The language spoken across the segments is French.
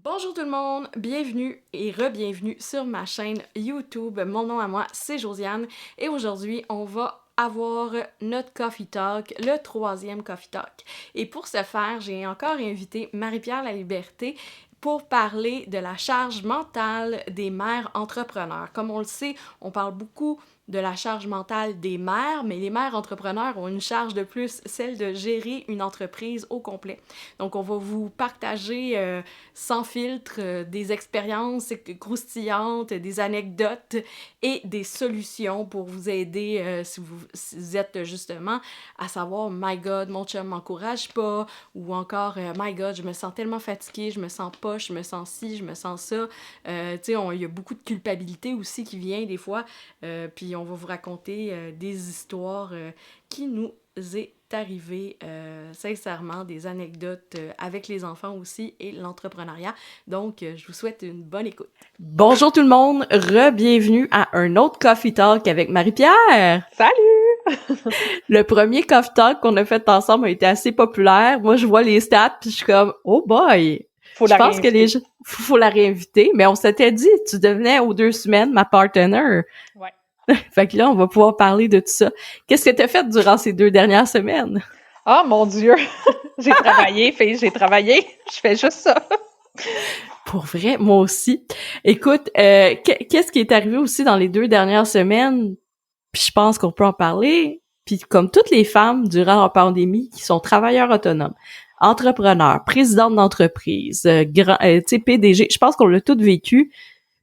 Bonjour tout le monde, bienvenue et re-bienvenue sur ma chaîne YouTube. Mon nom à moi, c'est Josiane et aujourd'hui, on va avoir notre Coffee Talk, le troisième Coffee Talk. Et pour ce faire, j'ai encore invité Marie-Pierre Laliberté pour parler de la charge mentale des mères entrepreneurs. Comme on le sait, on parle beaucoup de la charge mentale des mères, mais les mères entrepreneurs ont une charge de plus, celle de gérer une entreprise au complet. Donc, on va vous partager sans filtre des expériences croustillantes, des anecdotes et des solutions pour vous aider si vous êtes justement à savoir « My God, mon chum m'encourage pas » ou encore « My God, je me sens tellement fatiguée, je me sens pas, je me sens ci, je me sens ça ». Tu sais, il y a beaucoup de culpabilité aussi qui vient des fois, puis on va vous raconter des histoires qui nous est arrivé sincèrement, des anecdotes avec les enfants aussi et l'entrepreneuriat. Donc, je vous souhaite une bonne écoute. Bonjour tout le monde, re-bienvenue à un autre Coffee Talk avec Marie-Pierre! Salut! Le premier Coffee Talk qu'on a fait ensemble a été assez populaire. Moi, je vois les stats puis je suis comme « Oh boy! » Faut Je la pense que réinviter. les gens... Faut la réinviter, mais on s'était dit, tu devenais aux 2 semaines ma partenaire. Ouais. Fait que là, on va pouvoir parler de tout ça. Qu'est-ce que t'as fait durant ces 2 dernières semaines? Ah, mon Dieu! J'ai travaillé, j'ai travaillé. Je fais juste ça. Pour vrai, moi aussi. Écoute, qu'est-ce qui est arrivé aussi dans les 2 dernières semaines? Puis je pense qu'on peut en parler. Puis comme toutes les femmes durant la pandémie qui sont travailleurs autonomes, entrepreneurs, présidentes d'entreprise, tu sais, PDG, je pense qu'on l'a toutes vécu.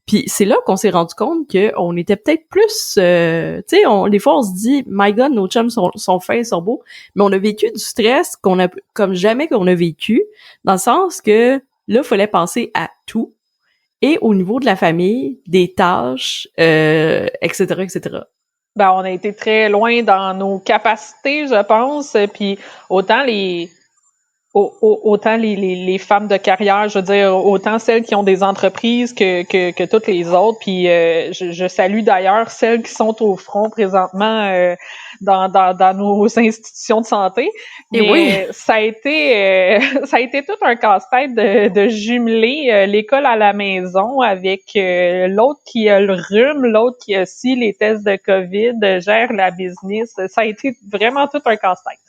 Puis c'est là qu'on s'est rendu compte que on était peut-être plus, tu sais, des fois on se dit, my God, nos chums sont fins, sont beaux, mais on a vécu du stress qu'on a comme jamais qu'on a vécu, dans le sens que là, il fallait penser à tout et au niveau de la famille, des tâches, etc., etc. Ben, on a été très loin dans nos capacités, je pense. Puis autant les femmes de carrière, je veux dire, autant celles qui ont des entreprises que toutes les autres. Puis je salue d'ailleurs celles qui sont au front présentement dans nos institutions de santé. Et oui, Mais ça a été tout un casse-tête de jumeler l'école à la maison avec l'autre qui a le rhume, l'autre qui a aussi les tests de COVID, gère la business. Ça a été vraiment tout un casse-tête.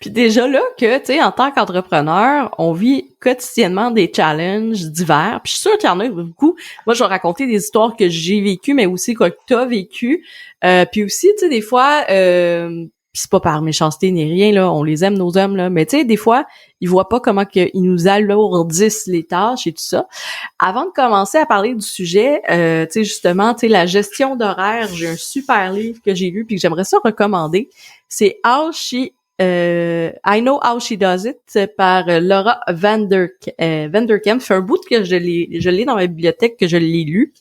puis déjà là que, tu sais, en tant qu'entrepreneur, on vit quotidiennement des challenges divers. Puis je suis sûre qu'il y en a beaucoup. Moi, je vais raconter des histoires que j'ai vécues, mais aussi que t'as vécues. Puis aussi, tu sais, des fois, puis c'est pas par méchanceté ni rien, là, on les aime, nos hommes, là, mais tu sais, des fois, ils voient pas comment qu'ils nous alourdissent les tâches et tout ça. Avant de commencer à parler du sujet, tu sais, justement, tu sais, la gestion d'horaire, j'ai un super livre que j'ai lu puis que j'aimerais ça recommander. C'est I Know How She Does It par Laura Vanderkam. Ça fait un bout que je l'ai dans ma bibliothèque, que je l'ai lu.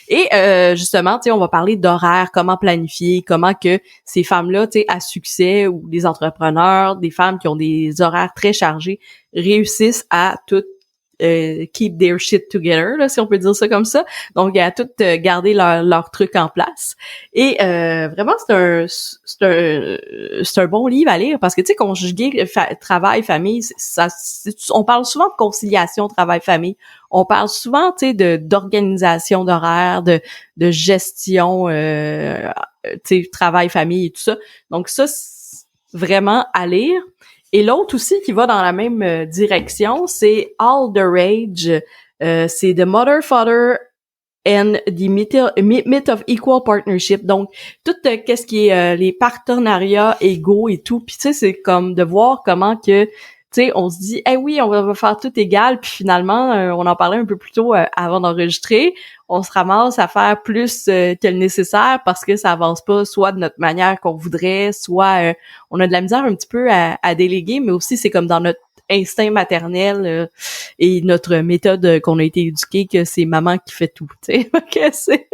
Et justement, tu sais, on va parler d'horaire, comment planifier, comment que ces femmes-là, tu sais, à succès ou des entrepreneurs, des femmes qui ont des horaires très chargés, réussissent à tout keep their shit together, là, si on peut dire ça comme ça. Donc, à tout garder leur truc en place. Et vraiment, c'est un bon livre à lire parce que, tu sais, conjuguer travail, famille, on parle souvent de conciliation travail-famille. On parle souvent, tu sais, d'organisation d'horaire, de gestion, tu sais, travail-famille et tout ça. Donc, ça, c'est vraiment à lire. Et l'autre aussi qui va dans la même direction, c'est All the Rage. C'est The Mother, Father and the Myth of Equal Partnership. Donc, tout qu'est-ce qui est les partenariats égaux et tout. Puis tu sais, c'est comme de voir comment que, tu sais, on se dit, eh oui, on va faire tout égal. Puis finalement, on en parlait un peu plus tôt avant d'enregistrer. On se ramasse à faire plus que le nécessaire parce que ça avance pas soit de notre manière qu'on voudrait, soit on a de la misère un petit peu à déléguer, mais aussi c'est comme dans notre instinct maternel et notre méthode qu'on a été éduqué que c'est maman qui fait tout, tu sais. Que c'est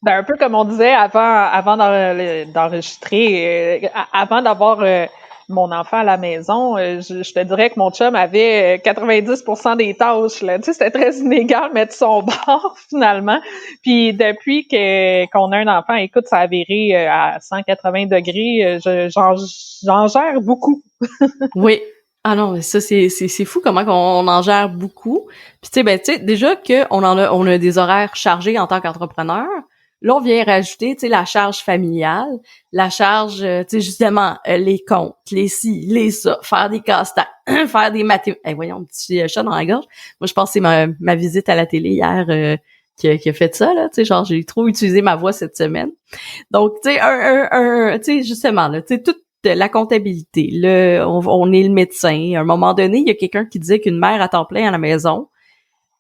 Ben, un peu comme on disait avant d'enregistrer, avant d'avoir mon enfant à la maison, je te dirais que mon chum avait 90% des tâches, là. Tu sais, c'était très inégal, mais de son bord, finalement. Puis depuis qu'on a un enfant, écoute, ça a viré à 180 degrés, j'en gère beaucoup. oui. Ah non, mais ça, c'est fou comment on en gère beaucoup. Puis tu sais, déjà on a des horaires chargés en tant qu'entrepreneur. Là, on vient rajouter, tu sais, la charge familiale, la charge, tu sais, justement, les comptes, les ci, les ça, faire des casse-têtes, faire des mathématiques. Voyons, petit chat dans la gorge. Moi, je pense que c'est ma visite à la télé hier qui a fait ça, là. Tu sais, genre, j'ai trop utilisé ma voix cette semaine. Donc, tu sais, tu sais, justement, là, tu sais, toute la comptabilité, on est le médecin. À un moment donné, il y a quelqu'un qui disait qu'une mère à temps plein à la maison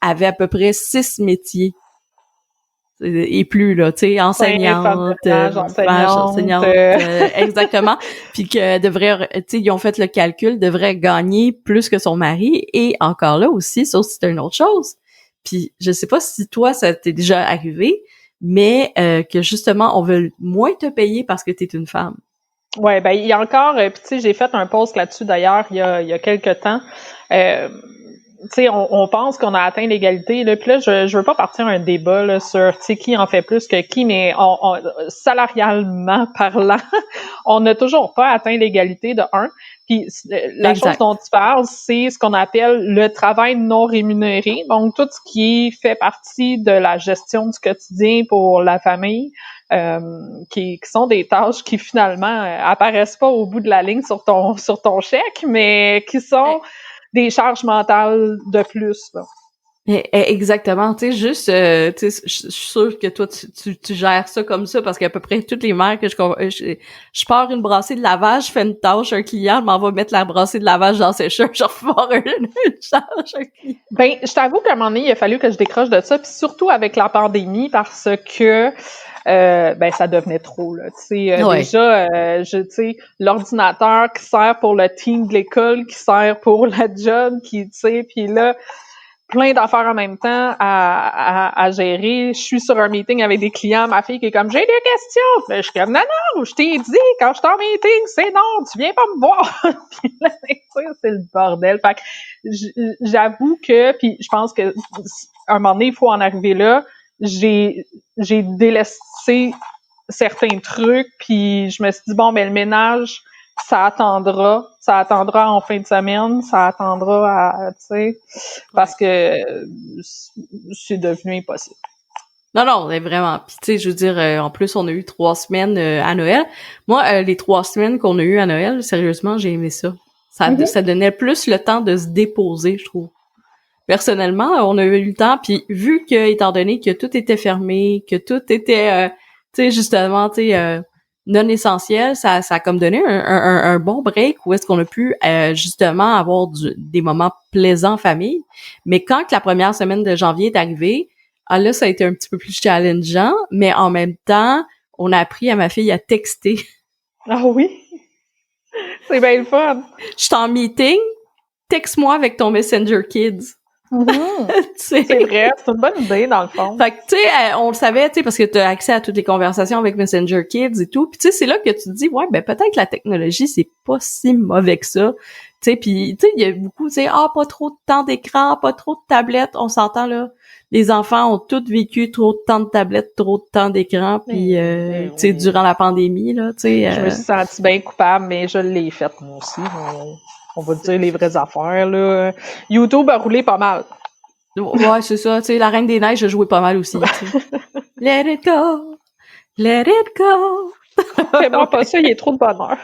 avait à peu près 6 métiers et plus, là, tu sais, Femme de enseignante, ménage, enseignante. exactement, puis que devrait, tu sais, ils ont fait le calcul, devrait gagner plus que son mari, et encore là aussi, sauf si c'est une autre chose. Puis je sais pas si toi, ça t'est déjà arrivé, mais que justement, on veut moins te payer parce que t'es une femme. Ouais, ben il y a encore, puis tu sais, j'ai fait un post là-dessus d'ailleurs il y a quelques temps. Tu sais, on pense qu'on a atteint l'égalité, là, puis là, je veux pas partir un débat là, sur, tu sais, qui en fait plus que qui, mais salarialement parlant, on n'a toujours pas atteint l'égalité de un. Puis la chose Exact. dont tu parles, c'est ce qu'on appelle le travail non rémunéré, donc tout ce qui fait partie de la gestion du quotidien pour la famille, qui sont des tâches qui finalement apparaissent pas au bout de la ligne sur ton chèque, mais qui sont des charges mentales de plus, là. Exactement, tu sais, juste, tu sais, je suis sûre que toi, tu gères ça comme ça, parce qu'à peu près toutes les mères que je pars une brassée de lavage, je fais une tâche, un client m'en va mettre la brassée de lavage dans ses cheveux, je repars une charge, un client. Ben, je t'avoue qu'à un moment donné, il a fallu que je décroche de ça, puis surtout avec la pandémie, parce que ben ça devenait trop là. Tu sais, Ouais. déjà, tu sais, l'ordinateur qui sert pour le team de l'école, qui sert pour la job, qui, tu sais, puis là, plein d'affaires en même temps à gérer. Je suis sur un meeting avec des clients, ma fille qui est comme j'ai des questions. Ben, je suis comme non, non, je t'ai dit quand je suis en meeting, c'est non, tu viens pas me voir. Puis là, c'est le bordel. Fait que j'avoue que, puis je pense que à un moment donné, il faut en arriver là. J'ai délaissé certains trucs, puis je me suis dit bon, ben le ménage, ça attendra en fin de semaine, ça attendra tu sais, parce que c'est devenu impossible. Non, mais vraiment. Puis tu sais, je veux dire, en plus, on a eu 3 semaines à Noël. Moi, les 3 semaines qu'on a eues à Noël, sérieusement, j'ai aimé ça. Ça donnait plus le temps de se déposer, je trouve. Personnellement, on a eu le temps, puis vu que, étant donné que tout était fermé, que tout était, tu sais, justement, tu sais, non essentiel, ça a comme donné un bon break où est-ce qu'on a pu, justement, avoir des moments plaisants en famille. Mais quand que la première semaine de janvier est arrivée, ah là, ça a été un petit peu plus challengeant, mais en même temps, on a appris à ma fille à texter. Ah oui? C'est bien le fun! Je suis en meeting, texte-moi avec ton Messenger Kids. Mm-hmm. C'est vrai, c'est une bonne idée, dans le fond. Fait que, tu sais, on le savait, tu sais, parce que tu as accès à toutes les conversations avec Messenger Kids et tout. Puis, tu sais, c'est là que tu te dis, ouais, ben peut-être la technologie, c'est pas si mauvais que ça. Tu sais, puis, tu sais, il y a beaucoup, tu sais, pas trop de temps d'écran, pas trop de tablettes. On s'entend, là. Les enfants ont tous vécu trop de temps de tablettes, trop de temps d'écran, puis, tu sais, durant la pandémie, là, tu sais. Je me suis sentie bien coupable, mais je l'ai faite, moi aussi. On va dire les vraies affaires, là. YouTube a roulé pas mal. Ouais, c'est ça. Tu sais, la Reine des Neiges, je jouais pas mal aussi, tu sais. Let it go! Let it go! Fais-moi pas ça, il y a trop de bonheur.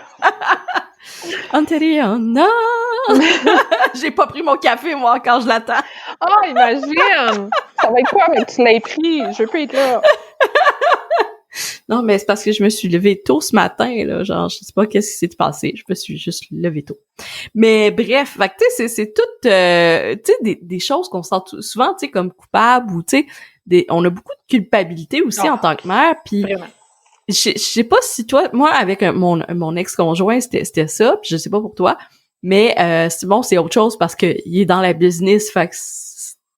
Antérieur, j'ai pas pris mon café, moi, quand je l'attends. Ah, imagine! Ça va être quoi, mais tu l'as pris? Je peux être là. Non, mais c'est parce que je me suis levée tôt ce matin, là. Genre, je sais pas qu'est-ce qui s'est passé. Je me suis juste levée tôt. Mais bref, fait que, tu sais, c'est tout, tu sais, des choses qu'on sent souvent, tu sais, comme coupable ou, tu sais, on a beaucoup de culpabilité aussi en tant que mère. Puis, je sais pas si toi, moi, avec mon ex-conjoint, c'était ça. Puis je sais pas pour toi. Mais c'est bon, c'est autre chose parce que il est dans la business. Fait que, tu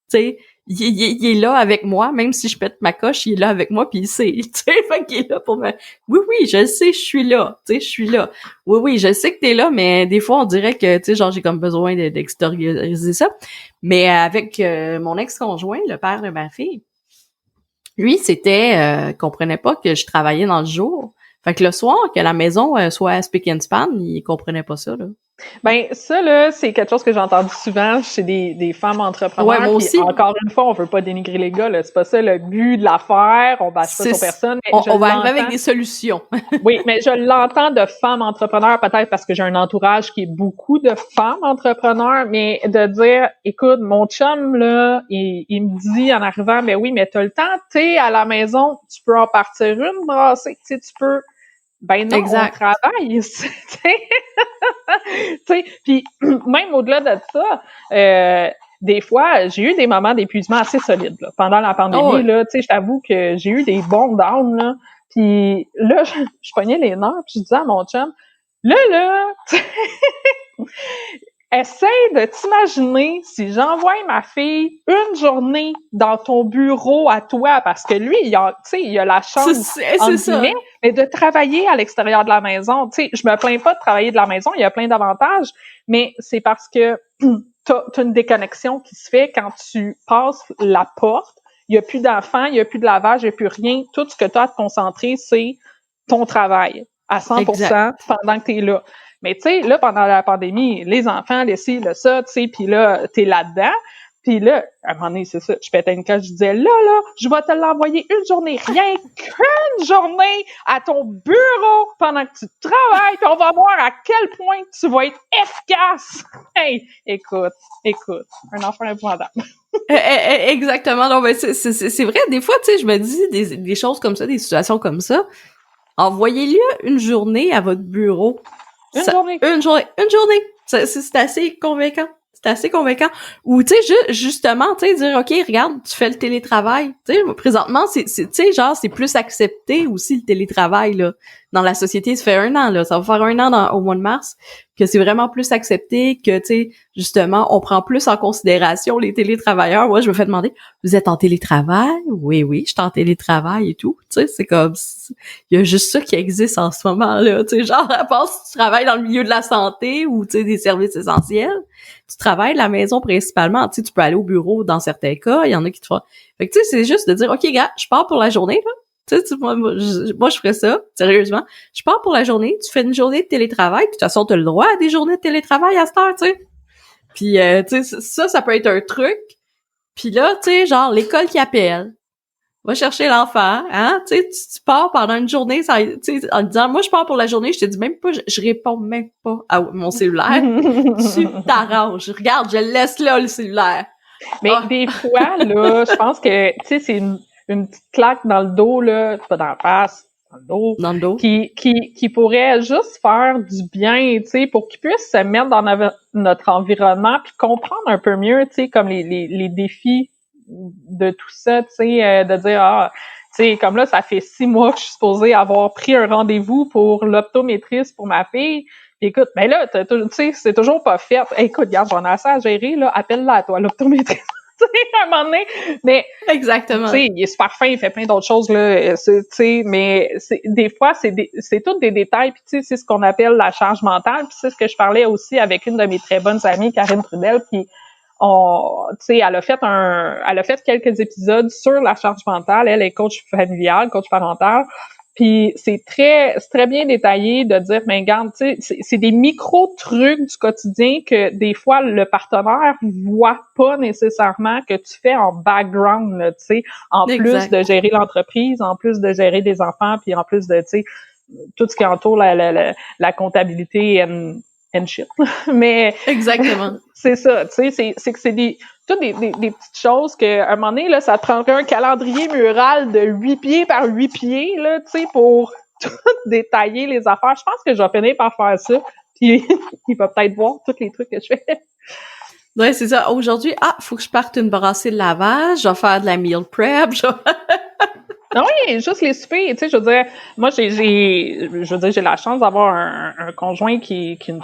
sais, il est là avec moi, même si je pète ma coche, il est là avec moi, puis il sait, tu sais, fait qu'il est là pour me... Oui, je le sais, je suis là, tu sais, je suis là. Oui, je sais que t'es là, mais des fois, on dirait que, tu sais, genre, j'ai comme besoin d'extérioriser ça. Mais avec mon ex-conjoint, le père de ma fille, lui, c'était, comprenait pas que je travaillais dans le jour. Fait que le soir, que la maison soit spick and span, il comprenait pas ça, là. Ben ça là, c'est quelque chose que j'ai entendu souvent chez des femmes entrepreneurs. Ouais, moi Puis aussi. encore une fois, on veut pas dénigrer les gars, là. C'est pas ça le but de l'affaire. On bâche pas sur personne, mais je On va arriver avec l'entends. des solutions. Oui, mais je l'entends de femmes entrepreneurs, peut-être parce que j'ai un entourage qui est beaucoup de femmes entrepreneurs, mais de dire, écoute, mon chum, là, il me dit en arrivant, ben oui, mais t'as le temps, t'es à la maison, tu peux en partir une brassée, tu sais, tu peux. Ben non, on Exact. travaille, tu sais. Puis même au-delà de ça, des fois, j'ai eu des moments d'épuisement assez solides là. Pendant la Oh, pandémie. ouais. Là, tu sais, je t'avoue que j'ai eu des bons downs. Là. Puis là, je pognais les nerfs, puis je disais à mon chum, là, essaye de t'imaginer si j'envoie ma fille une journée dans ton bureau à toi, parce que lui, il a la chance, C'est entre ça. guillemets, mais de travailler à l'extérieur de la maison. Tu sais, je me plains pas de travailler de la maison, il y a plein d'avantages, mais c'est parce que t'as une déconnexion qui se fait quand tu passes la porte. Il y a plus d'enfants, il y a plus de lavage, il y a plus rien. Tout ce que tu as à te concentrer, c'est ton travail à 100% Exact. pendant que tu es là. Mais tu sais, là, pendant la pandémie, les enfants, les ci, le ça, tu sais, puis là, t'es là-dedans. Puis là, à un moment donné, c'est ça, je pétais une coche, je disais, là, je vais te l'envoyer une journée, rien qu'une journée à ton bureau pendant que tu travailles, puis on va voir à quel point tu vas être efficace. Hey, écoute, un enfant épouvantable. Exactement. Non, mais c'est vrai, des fois, tu sais, je me dis des choses comme ça, des situations comme ça. Envoyez-lui une journée à votre bureau. Une journée. Une journée. C'est assez convaincant. C'est assez convaincant. Ou, tu sais, justement, tu sais, dire, OK, regarde, tu fais le télétravail. Tu sais, présentement, tu sais, genre, c'est plus accepté aussi le télétravail, là. Dans la société, ça fait 1 an, là. Ça va faire 1 an au mois de mars que c'est vraiment plus accepté, que, tu sais, justement, on prend plus en considération les télétravailleurs. Moi, je me fais demander, vous êtes en télétravail? Oui, je suis en télétravail et tout. Tu sais, c'est comme, il y a juste ça qui existe en ce moment, là. Tu sais, genre, à part si tu travailles dans le milieu de la santé ou, tu sais, des services essentiels, tu travailles de la maison principalement. Tu sais, tu peux aller au bureau dans certains cas. Il y en a qui te font. Fait que, tu sais, c'est juste de dire, OK, gars, je pars pour la journée, là. Tu sais, moi, je ferais ça, sérieusement. Je pars pour la journée, tu fais une journée de télétravail, puis de toute façon, t'as le droit à des journées de télétravail à cette heure, tu sais. Puis, tu sais, ça peut être un truc. Puis là, tu sais, genre, l'école qui appelle, va chercher l'enfant, hein, tu sais, tu pars pendant une journée, ça, tu sais, en disant, moi, je pars pour la journée, je te dis même pas, je réponds même pas à mon cellulaire. Tu t'arranges. Regarde, je laisse là, le cellulaire. Mais des fois, là, je pense que, tu sais, c'est une petite claque dans le dos, là, pas dans la face, dans le dos, Dans le dos. qui pourrait juste faire du bien, tu sais, pour qu'ils puissent se mettre dans notre environnement puis comprendre un peu mieux, tu sais, comme les défis de tout ça, tu sais, de dire, tu sais, comme là, ça fait 6 mois que je suis supposée avoir pris un rendez-vous pour l'optométriste pour ma fille. Puis écoute, ben là, tu sais, c'est toujours pas fait. Hey, écoute, regarde, j'en ai assez à gérer, là, appelle-la à toi, l'optométriste. Tu sais, à un moment donné. Mais, Exactement. tu sais, il est super fin, il fait plein d'autres choses, là, tu sais, mais des fois, c'est tous des détails, puis tu sais, c'est ce qu'on appelle la charge mentale, puis c'est ce que je parlais aussi avec une de mes très bonnes amies, Karine Trudel, qui tu sais, elle a fait quelques épisodes sur la charge mentale. Elle est coach familial, coach parental. Puis c'est très bien détaillé de dire, mais regarde, tu sais, c'est des micro-trucs du quotidien que des fois le partenaire voit pas nécessairement que tu fais en background, là, tu sais, en plus de gérer l'entreprise, en plus de gérer des enfants, puis en plus de, tu sais, tout ce qui entoure la comptabilité and shit. Mais Exactement. c'est ça, tu sais, c'est que c'est toutes des petites choses que, à un moment donné, là, ça te prendrait un calendrier mural de 8 pieds par 8 pieds, là, tu sais, pour tout détailler les affaires. Je pense que je vais finir par faire ça, puis il va peut-être voir tous les trucs que je fais. Ouais, c'est ça. Aujourd'hui, faut que je parte une brassée de lavage, je vais faire de la meal prep, Non, oui, juste les soupers, tu sais, je veux dire, moi, j'ai la chance d'avoir un conjoint qui a une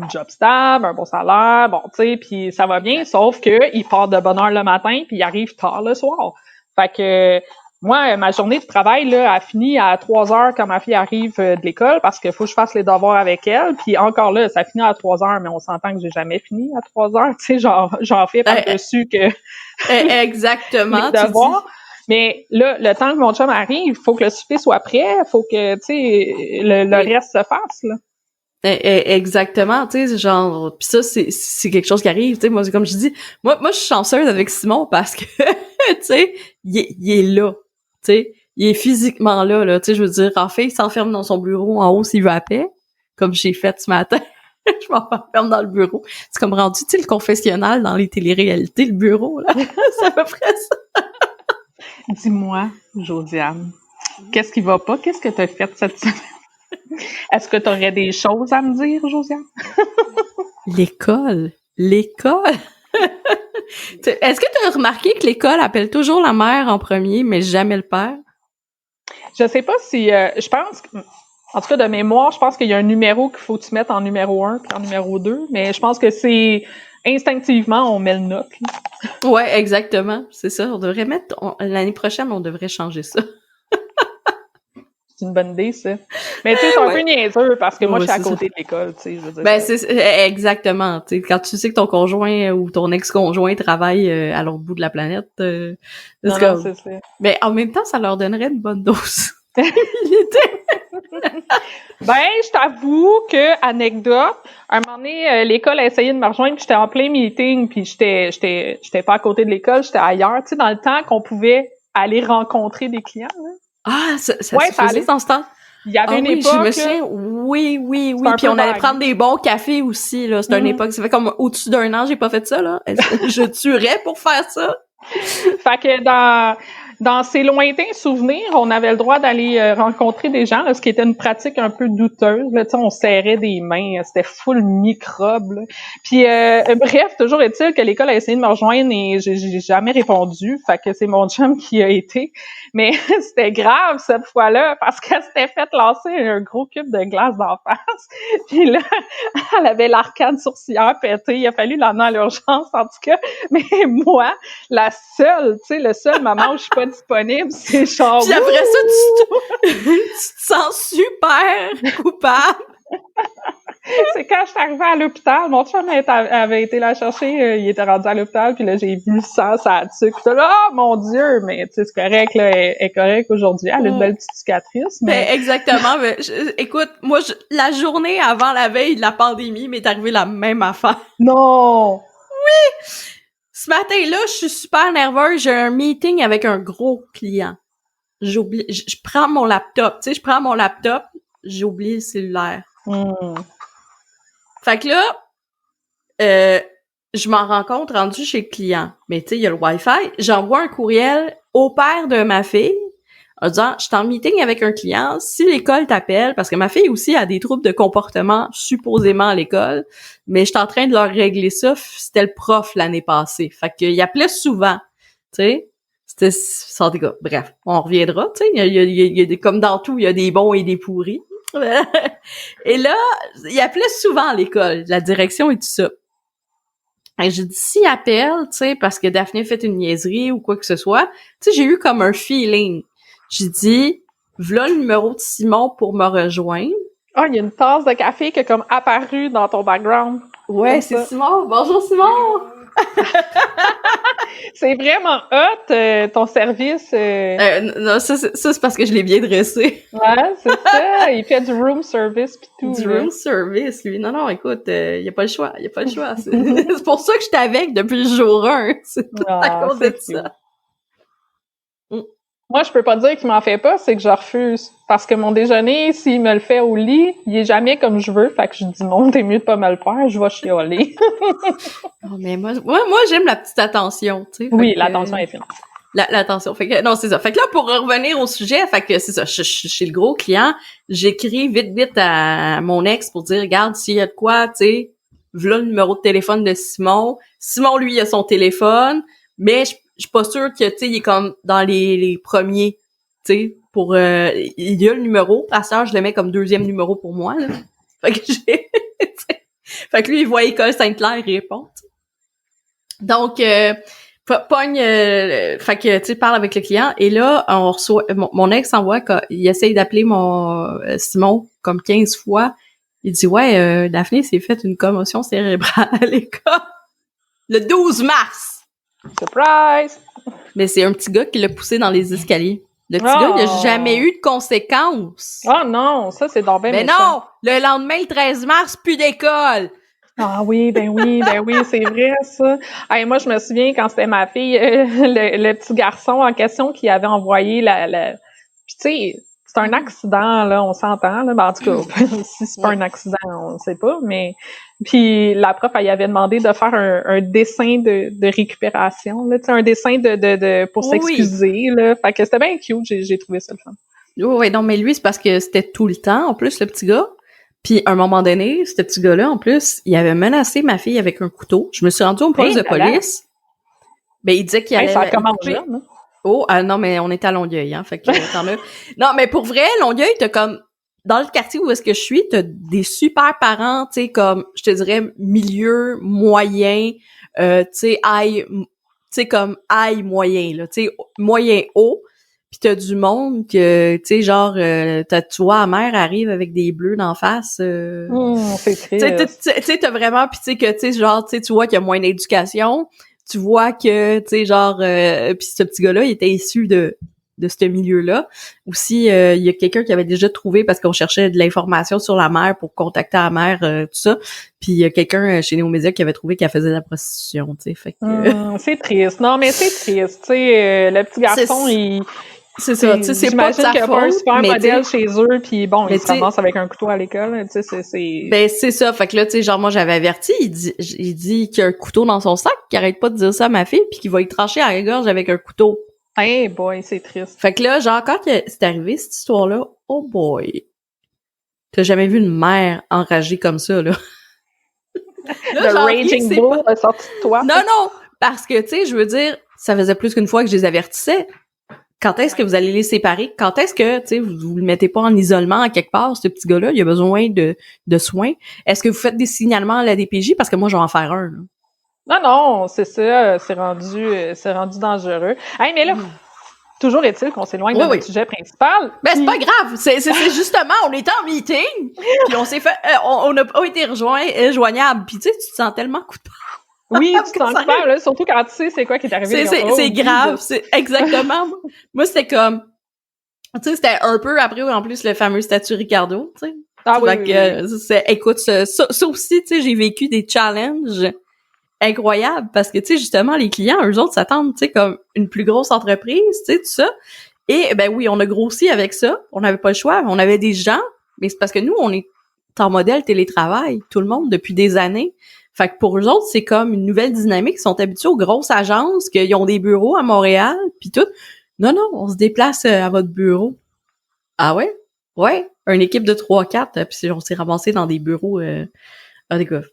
job stable, un bon salaire, bon, tu sais, puis ça va bien, sauf que il part de bonne heure le matin, puis il arrive tard le soir. Fait que, moi, ma journée de travail, là, a fini à 3 heures quand ma fille arrive de l'école, parce qu'il faut que je fasse les devoirs avec elle, puis encore là, ça finit à 3 heures, mais on s'entend que j'ai jamais fini à 3 heures, tu sais, j'en fais par-dessus que exactement, les devoirs. Mais là, le temps que mon chum arrive, il faut que le souper soit prêt, il faut que, tu sais, le reste se fasse, là. Exactement, tu sais, genre, pis ça, c'est quelque chose qui arrive, tu sais, moi, comme je dis, moi, je suis chanceuse avec Simon parce que, tu sais, il est là, tu sais, il est physiquement là, tu sais, je veux dire, en fait, il s'enferme dans son bureau en haut s'il veut à paix, comme j'ai fait ce matin, je m'enferme dans le bureau, c'est comme rendu, tu sais, le confessionnal dans les téléréalités, le bureau, là, c'est à peu près ça. Dis-moi, Josiane, qu'est-ce qui va pas? Qu'est-ce que tu as fait cette semaine? Est-ce que tu aurais des choses à me dire, Josiane? L'école. Est-ce que tu as remarqué que l'école appelle toujours la mère en premier, mais jamais le père? Je sais pas si... je pense... En tout cas, de mémoire, je pense qu'il y a un numéro qu'il faut que tu mettes en numéro 1 puis en numéro 2, mais je pense que c'est... Instinctivement, on met le note. Ouais, exactement. C'est ça. On devrait l'année prochaine, on devrait changer ça. C'est une bonne idée, ça. Mais tu sais, c'est un peu niaiseux parce que moi, je suis à c'est côté ça. de l'école, tu sais. Je veux dire, Ben, exactement. Tu sais, quand tu sais que ton conjoint ou ton ex-conjoint travaille à l'autre bout de la planète, non, c'est ça. Mais en même temps, ça leur donnerait une bonne dose. Ben, je t'avoue que, anecdote, un moment donné, l'école a essayé de me rejoindre, puis j'étais en plein meeting, puis j'étais pas à côté de l'école, j'étais ailleurs, tu sais, dans le temps qu'on pouvait aller rencontrer des clients, là. Ah, ça Ouais, se faisait dans ce temps? Il y avait une oui, époque, je me souviens. Oui. Puis on allait vague. prendre des bons cafés aussi, là. C'était une époque. Ça fait comme au-dessus d'un an, j'ai pas fait ça, là. Je tuerais pour faire ça. Fait que dans ces lointains souvenirs, on avait le droit d'aller rencontrer des gens, là, ce qui était une pratique un peu douteuse. Là, on serrait des mains, c'était full microbes. Là. Puis bref, toujours est-il que l'école a essayé de me rejoindre et j'ai jamais répondu. Fait que c'est mon chum qui a été. Mais c'était grave cette fois-là parce qu'elle s'était fait lancer un gros cube de glace d'en face. Puis là, elle avait l'arcade sourcilière pétée. Il a fallu l'emmener à l'urgence en tout cas. Mais moi, la seule, tu sais, le seul moment où je suis pas disponible, c'est genre... Puis après ça, tu te sens super coupable. C'est quand je suis arrivée à l'hôpital, mon chum avait été la chercher, il était rendu à l'hôpital, puis là, j'ai vu le sang, ça a tué, puis là, oh mon Dieu! Mais tu sais, c'est correct, là, elle est correcte aujourd'hui, elle a une belle petite cicatrice, mais... Ben, exactement, mais écoute, moi, la journée avant la veille de la pandémie, m'est arrivé la même affaire. Non! Oui! Ce matin-là, je suis super nerveuse, j'ai un meeting avec un gros client. J'oublie, je prends mon laptop, tu sais, j'ai oublié le cellulaire. Fait que là, je m'en rends compte rendu chez le client. Mais tu sais, il y a le Wi-Fi. J'envoie un courriel au père de ma fille en disant, je suis en meeting avec un client. Si l'école t'appelle, parce que ma fille aussi a des troubles de comportement supposément à l'école, mais je suis en train de leur régler ça. C'était le prof l'année passée. Fait qu'il appelait souvent, tu sais. C'était sans dégâts. Bref, on reviendra, tu sais. Il y a des, comme dans tout, il y a des bons et des pourris. Et là, il appelait souvent à l'école, la direction et tout ça. Et j'ai dit, s'il appelle, tu sais, parce que Daphné a fait une niaiserie ou quoi que ce soit, tu sais, j'ai eu comme un feeling. J'ai dit, v'là le numéro de Simon pour me rejoindre. Ah, il y a une tasse de café qui est comme apparue dans ton background. Ouais, c'est Simon. Bonjour, Simon! C'est vraiment hot, ton service. Non, ça, c'est parce que je l'ai bien dressé. Ouais, c'est ça. Il fait du room service pis tout. Du room service, lui. Non, écoute, il a pas le choix. C'est pour ça que j'étais avec depuis le jour 1. C'est tout à cause de ça. Moi, je peux pas dire qu'il m'en fait pas, c'est que je refuse. Parce que mon déjeuner, s'il me le fait au lit, il est jamais comme je veux. Fait que je dis non, t'es mieux de pas me le faire, je vais chialer. Oh, mais moi, j'aime la petite attention, tu sais. Oui, l'attention est fine. L'attention. Fait que, non, c'est ça. Fait que là, pour revenir au sujet, fait que c'est ça, je suis chez le gros client, j'écris vite à mon ex pour dire, regarde, s'il y a de quoi, tu sais, voilà le numéro de téléphone de Simon. Simon, lui, il a son téléphone, mais je suis pas sûre que, tu sais, il est comme dans les premiers, tu sais, pour, il y a le numéro. À ça, je le mets comme deuxième numéro pour moi, là. Fait que fait que lui, il voit École Sainte-Claire, il répond, t'sais. Donc, pogne, fait que, tu sais, parle avec le client, et là, on reçoit, mon ex envoie, il essaye d'appeler mon Simon comme 15 fois. Il dit, ouais, Daphné s'est fait une commotion cérébrale à l'école. Le 12 mars! Surprise! Mais c'est un petit gars qui l'a poussé dans les escaliers. Le petit gars, il a jamais eu de conséquences. Oh non, ça, c'est donc bien Mais méchant. non! Le lendemain, le 13 mars, plus d'école! Ah oui, ben oui, c'est vrai, ça. Hey, moi, je me souviens quand c'était ma fille, le petit garçon en question qui avait envoyé Puis, tu sais, c'est un accident, là, on s'entend, là. Ben, en tout cas, si c'est pas un accident, on sait pas, mais... Puis, la prof, elle y avait demandé de faire un dessin de récupération, là, tu sais, un dessin pour s'excuser, là. Fait que c'était bien cute, j'ai trouvé ça le fun. Oui, non, mais lui, c'est parce que c'était tout le temps, en plus, le petit gars. Puis, à un moment donné, ce petit gars-là, en plus, il avait menacé ma fille avec un couteau. Je me suis rendue au poste de police. Ben, il disait qu'il allait... ça commence jeune, hein? Oh, non, mais on est à Longueuil, hein, fait que tant mieux. Non, mais pour vrai, Longueuil, t'as comme... Dans le quartier où est-ce que je suis, t'as des super parents, tu sais, comme, je te dirais, milieu, moyen, tu sais, high moyen, là, tu sais, moyen haut. Pis t'as du monde que, tu sais, genre, tu vois, la mère arrive avec des bleus d'en face. C'est triste. Tu sais, t'as vraiment, pis tu sais, que, tu sais, genre, tu vois qu'il y a moins d'éducation. Tu vois que, tu sais, genre, pis ce petit gars-là, il était issu de ce milieu-là. Aussi, il y a quelqu'un qui avait déjà trouvé, parce qu'on cherchait de l'information sur la mère pour contacter la mère, tout ça. Puis il y a quelqu'un chez Néo-Média qui avait trouvé qu'elle faisait de la prostitution, tu sais. Fait que... c'est triste. Non, mais c'est triste. Tu sais, le petit garçon, c'est ça, tu sais, c'est pas de sa faute. J'imagine qu'il n'y a pas un super modèle chez eux, puis bon, il se ramasse avec un couteau à l'école, tu sais, c'est... Ben, c'est ça. Fait que là, tu sais, genre, moi, j'avais averti, il dit qu'il y a un couteau dans son sac, qu'il arrête pas de dire ça à ma fille, puis qu'il va y trancher à la gorge avec un couteau. Hey boy, c'est triste. Fait que là, genre, quand c'est arrivé, cette histoire-là, oh boy! T'as jamais vu une mère enragée comme ça, là. Là, le raging bull est sorti de toi. Non, parce que, tu sais, je veux dire, ça faisait plus qu'une fois que je les avertissais. Quand est-ce que vous allez les séparer? Quand est-ce que, tu sais, vous le mettez pas en isolement à quelque part, ce petit gars-là, il a besoin de soins? Est-ce que vous faites des signalements à la DPJ? Parce que moi, je vais en faire un, là. Non, c'est ça, c'est rendu dangereux. Hey, mais là, toujours est-il qu'on s'éloigne de notre sujet principal. Ben, c'est pas grave. C'est justement, on était en meeting, puis on s'est fait, on n'a pas été rejoignable. Puis tu sais, tu te sens tellement coupable. Oui, tu te sens coupable, là, surtout quand tu sais c'est quoi qui est arrivé. C'est grave, c'est exactement. Moi, c'était comme, tu sais, c'était un peu après, en plus, le fameux statut Ricardo, tu sais. Ah oui, écoute, ça aussi, tu sais, j'ai vécu des challenges incroyables parce que, tu sais, justement, les clients, eux autres, s'attendent, tu sais, comme une plus grosse entreprise, tu sais, tout ça. Et, ben oui, on a grossi avec ça. On n'avait pas le choix. On avait des gens, mais c'est parce que nous, on est en modèle télétravail, tout le monde, depuis des années. Fait que pour eux autres, c'est comme une nouvelle dynamique. Ils sont habitués aux grosses agences, qu'ils ont des bureaux à Montréal, puis tout. Non, on se déplace à votre bureau. Ah ouais? Ouais. Une équipe de 3-4, puis on s'est ramassé dans des bureaux... tu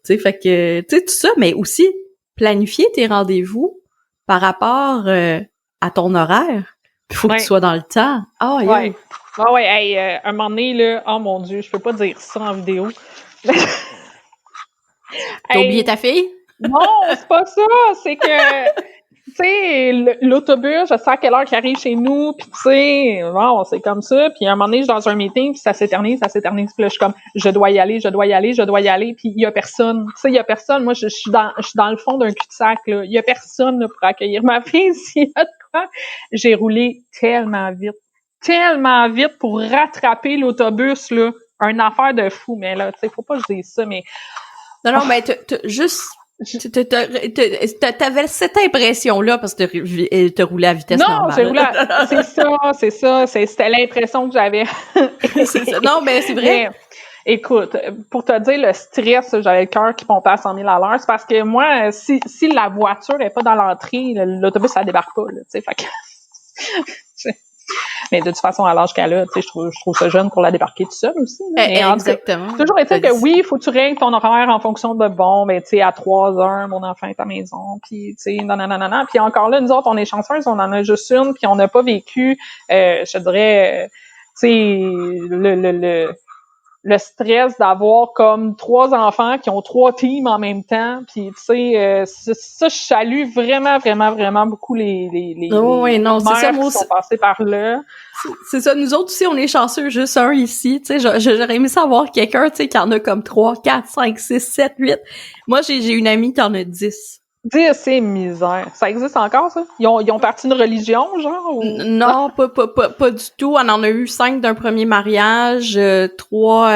sais, fait que... Tu sais, tout ça, mais aussi planifier tes rendez-vous par rapport à ton horaire. Puis faut que tu sois dans le temps. Ah, ouais. Ah ouais, hey, un moment donné, là, oh mon Dieu, je peux pas dire ça en vidéo. T'as oublié ta fille? Non, c'est pas ça. C'est que, tu sais, l'autobus, je sais à quelle heure qu'il arrive chez nous, puis tu sais, bon, c'est comme ça. Puis à un moment donné, je suis dans un meeting, puis ça s'éternise. Puis là, je suis comme, je dois y aller. Puis il y a personne. Tu sais, il y a personne. Moi, je suis dans le fond d'un cul-de-sac, là. Il y a personne, là, pour accueillir ma fille. S'il y a de quoi. J'ai roulé tellement vite pour rattraper l'autobus, là. Une affaire de fou. Mais là, tu sais, faut pas que je dise ça, mais... Non, mais t'avais cette impression-là parce que t'as roulé à vitesse normale. Non, j'ai roulé c'est ça. C'était l'impression que j'avais. C'est ça. Non, mais c'est vrai. Mais, écoute, pour te dire le stress, j'avais le cœur qui pompait à 100 000 à l'heure. C'est parce que moi, si la voiture n'est pas dans l'entrée, l'autobus, ça débarque pas, là, tu sais, fait que... Mais de toute façon, à l'âge qu'elle a, tu sais, je trouve ça jeune pour la débarquer tout seul aussi. Exactement. Toujours est-il que oui, il faut que tu règles ton horaire en fonction de ben, tu sais, à 3 heures, mon enfant est à la maison, puis tu sais, nanana. Puis encore là, nous autres, on est chanceuses, on en a juste une, puis on n'a pas vécu, je dirais, tu sais, le stress d'avoir comme 3 enfants qui ont 3 teams en même temps, puis tu sais, ça, je salue vraiment beaucoup les mères qui sont passées par là. C'est ça, nous autres aussi, on est chanceux, juste un ici, tu sais, j'aurais aimé savoir quelqu'un, tu sais, qui en a comme 3, 4, 5, 6, 7, 8. Moi, j'ai une amie qui en a 10. Dire c'est misère. Ça existe encore, ça? Ils ont parti une religion, genre? Ou... Non, pas du tout. On en a eu 5 d'un premier mariage, 3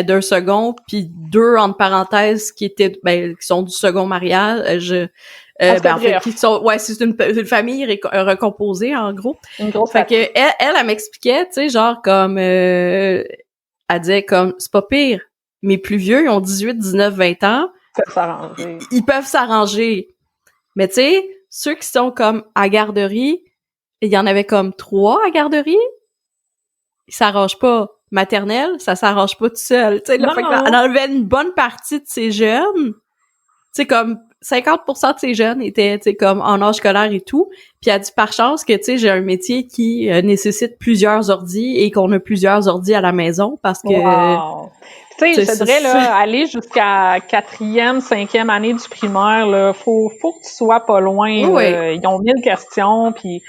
d'un second, puis 2 entre parenthèses qui sont du second mariage. En fait, qui sont, ouais, c'est une famille recomposée en gros. Une grosse fait que elle m'expliquait, tu sais, genre comme elle disait comme c'est pas pire. Mes plus vieux, ils ont 18, 19, 20 ans. Ils peuvent s'arranger. Mais tu sais, ceux qui sont comme à garderie, il y en avait comme 3 à garderie. Ils s'arrangent pas. Maternelle, ça s'arrange pas tout seul. Tu sais, là, fait qu'elle enlevait une bonne partie de ces jeunes. Tu sais, comme 50% de ces jeunes étaient, tu sais, comme en âge scolaire et tout. Puis elle dit par chance que, tu sais, j'ai un métier qui nécessite plusieurs ordis et qu'on a plusieurs ordis à la maison parce que... Wow. Tu sais, je te dirais, là, aller jusqu'à 4e, 5e année du primaire, là, faut que tu sois pas loin. Oui. Ils ont 1000 questions, puis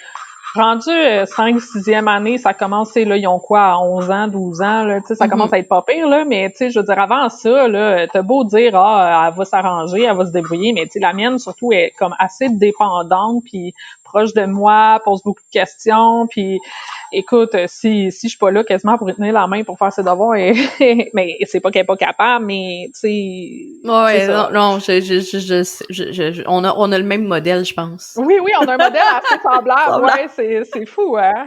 rendu 5, 6e année, ça commence, là, ils ont quoi, à 11 ans, 12 ans, là, tu sais, ça commence à être pas pire, là, mais tu sais, je veux dire, avant ça, là, t'as beau dire, elle va s'arranger, elle va se débrouiller, mais tu sais, la mienne, surtout, est comme assez dépendante, puis proche de moi, pose beaucoup de questions, puis écoute, si je suis pas là quasiment pour lui tenir la main pour faire ses devoirs, mais c'est pas qu'elle est pas capable, mais tu sais... Ouais, non, on a le même modèle, je pense. Oui, on a un modèle assez semblable. Ouais, c'est fou, hein?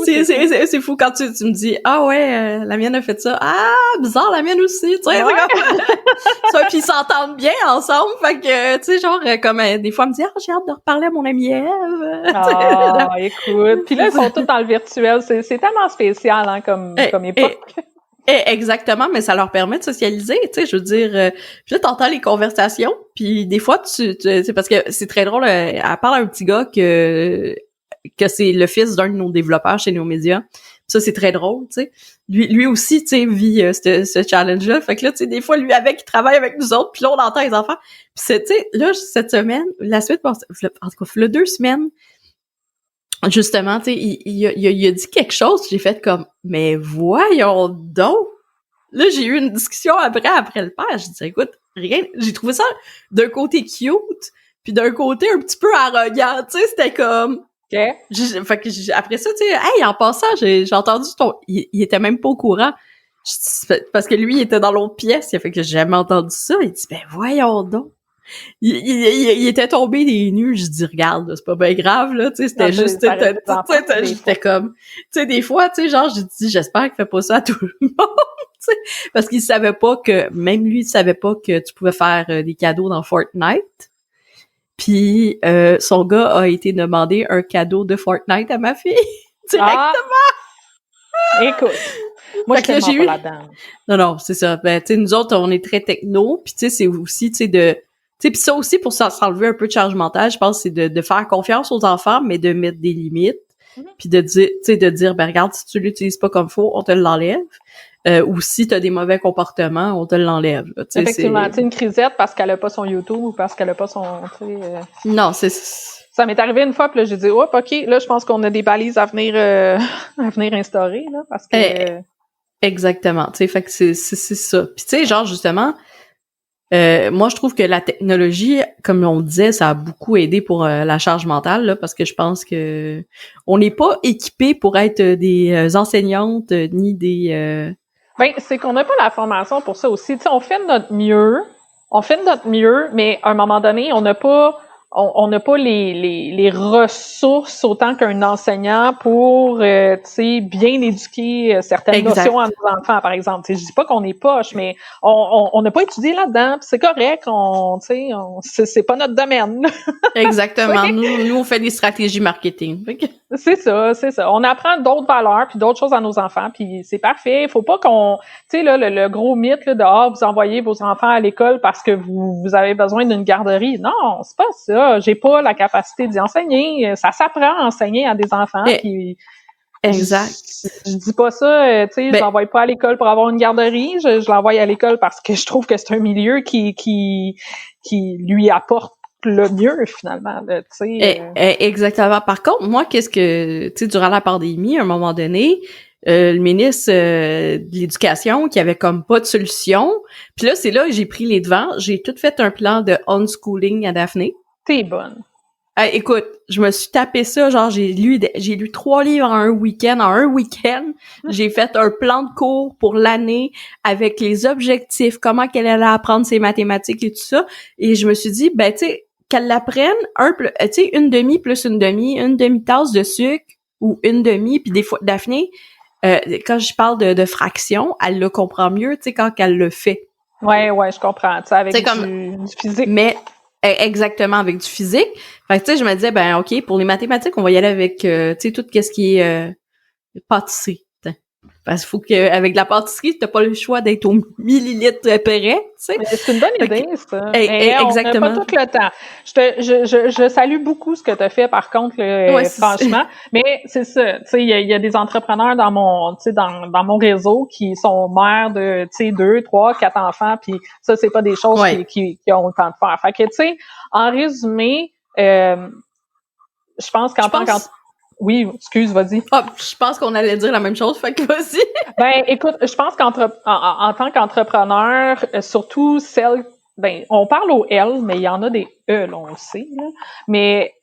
C'est fou quand tu me dis, ah ouais, la mienne a fait ça. Ah, bizarre, la mienne aussi. Tu sais, ouais. Puis ils s'entendent bien ensemble. Fait que, tu sais, genre, comme des fois, elle me dit, j'ai hâte de reparler à mon amie Ève. Ah, écoute. Puis là, ils sont tous dans le virtuel. C'est tellement spécial, hein, comme époque. Exactement, mais ça leur permet de socialiser, tu sais, je veux dire, puis là, t'entends les conversations, puis des fois, c'est parce que c'est très drôle, elle parle à un petit gars que c'est le fils d'un de nos développeurs chez Néomédia, ça, c'est très drôle, tu sais. Lui aussi, tu sais, vit ce challenge-là, fait que là, tu sais, des fois, lui avec, il travaille avec nous autres, puis là, on entend les enfants, puis tu sais, là, cette semaine, la suite, en tout cas, 2 semaines, justement, tu sais, il a dit quelque chose, j'ai fait comme, mais voyons donc! Là, j'ai eu une discussion après le père, j'ai dit, écoute, rien, j'ai trouvé ça d'un côté cute, puis d'un côté un petit peu arrogant, tu sais, c'était comme... Okay. Fait que après ça, tu sais, hey, en passant, j'ai entendu il était même pas au courant, parce que lui, il était dans l'autre pièce, il a fait que j'ai jamais entendu ça, il dit, ben voyons donc! Il était tombé des nues, je dis regarde, c'est pas bien grave là, tu sais, c'était juste j'étais comme tu sais des fois, tu sais genre j'ai dit j'espère qu'il fait pas ça à tout le monde, tu sais, parce qu'il savait pas que même lui il savait pas que tu pouvais faire des cadeaux dans Fortnite. Puis son gars a été demander un cadeau de Fortnite à ma fille directement. Écoute, moi je suis pas là-dedans. Non, c'est ça. Ben tu sais nous autres on est très techno, puis tu sais c'est aussi tu sais de tu sais, pis ça aussi, pour s'enlever un peu de charge mentale, je pense, c'est de faire confiance aux enfants, mais de mettre des limites, puis de dire, tu sais, de dire, ben regarde, si tu l'utilises pas comme faut, on te l'enlève. Ou si t'as des mauvais comportements, on te l'enlève. Là, effectivement, tu sais, une crisette parce qu'elle a pas son YouTube ou parce qu'elle a pas son, Non, c'est... Ça m'est arrivé une fois, puis là, j'ai dit, hop, OK, là, je pense qu'on a des balises à venir instaurer, là, parce que... Exactement, tu sais, fait que c'est ça. Puis tu sais, genre, justement... moi, je trouve que la technologie, comme on disait, ça a beaucoup aidé pour la charge mentale, là, parce que je pense que on n'est pas équipés pour être des enseignantes ni des... Ben, c'est qu'on n'a pas la formation pour ça aussi. Tu sais, on fait de notre mieux, mais à un moment donné, on n'a pas les ressources autant qu'un enseignant pour tu sais bien éduquer certaines notions à nos enfants, par exemple. Tu sais, je dis pas qu'on est poche, mais on n'a pas étudié là-dedans, puis c'est correct, tu sais, c'est pas notre domaine. Exactement. nous on fait des stratégies marketing. C'est ça. On apprend d'autres valeurs puis d'autres choses à nos enfants, puis c'est parfait. Faut pas qu'on, tu sais là, le gros mythe là, de vous envoyez vos enfants à l'école parce que vous avez besoin d'une garderie. Non, c'est pas ça. J'ai pas la capacité d'y enseigner. Ça s'apprend à enseigner à des enfants. Puis exact. Je dis pas ça. Tu sais, je l'envoie pas à l'école pour avoir une garderie. Je l'envoie à l'école parce que je trouve que c'est un milieu qui lui apporte le mieux finalement, tu sais. Exactement. Par contre, moi, qu'est-ce que, tu sais, durant la pandémie, à un moment donné, le ministre de l'Éducation qui avait comme pas de solution, puis là, c'est là que j'ai pris les devants. J'ai tout fait un plan de unschooling à Daphné. T'es bonne. Écoute, je me suis tapé ça, genre j'ai lu 3 livres en un week-end. J'ai fait un plan de cours pour l'année avec les objectifs, comment qu'elle allait apprendre ses mathématiques et tout ça. Et je me suis dit, ben tu sais, qu'elle l'apprenne tu sais, une demi-tasse de sucre ou une demi, puis des fois, Daphné, quand je parle de fraction, elle le comprend mieux, tu sais, quand qu'elle le fait. Ouais, je comprends. Tu sais, avec comme, du physique. Mais exactement, avec du physique. Fait que tu sais, je me disais, ben OK, pour les mathématiques, on va y aller avec, tu sais, tout ce qui est pâtisserie. T'sais. Parce qu'il faut qu'avec la pâtisserie, t'as pas le choix d'être au millilitre près, tu sais. C'est une bonne idée, ça. Mais Exactement. on n'a pas tout le temps. Je salue beaucoup ce que tu as fait, par contre, franchement. Mais c'est ça. Tu sais, il y a des entrepreneurs dans mon réseau qui sont mères de, tu sais, 2, 3, 4 enfants, puis ça, c'est pas des choses qui ont le temps de faire. Fait que, tu sais, en résumé, je pense qu'en tant qu'entrepreneur. Oui, excuse, vas-y. Je pense qu'on allait dire la même chose, fait que vas-y. Ben, écoute, je pense en tant qu'entrepreneur, surtout celles, on parle au L, mais il y en a des E, là, on le sait, là. Mais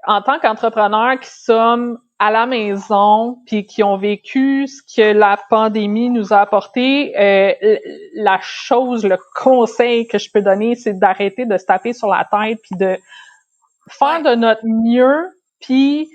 en tant qu'entrepreneur qui sommes à la maison, puis qui ont vécu ce que la pandémie nous a apporté, le conseil que je peux donner, c'est d'arrêter de se taper sur la tête, puis de faire de notre mieux, puis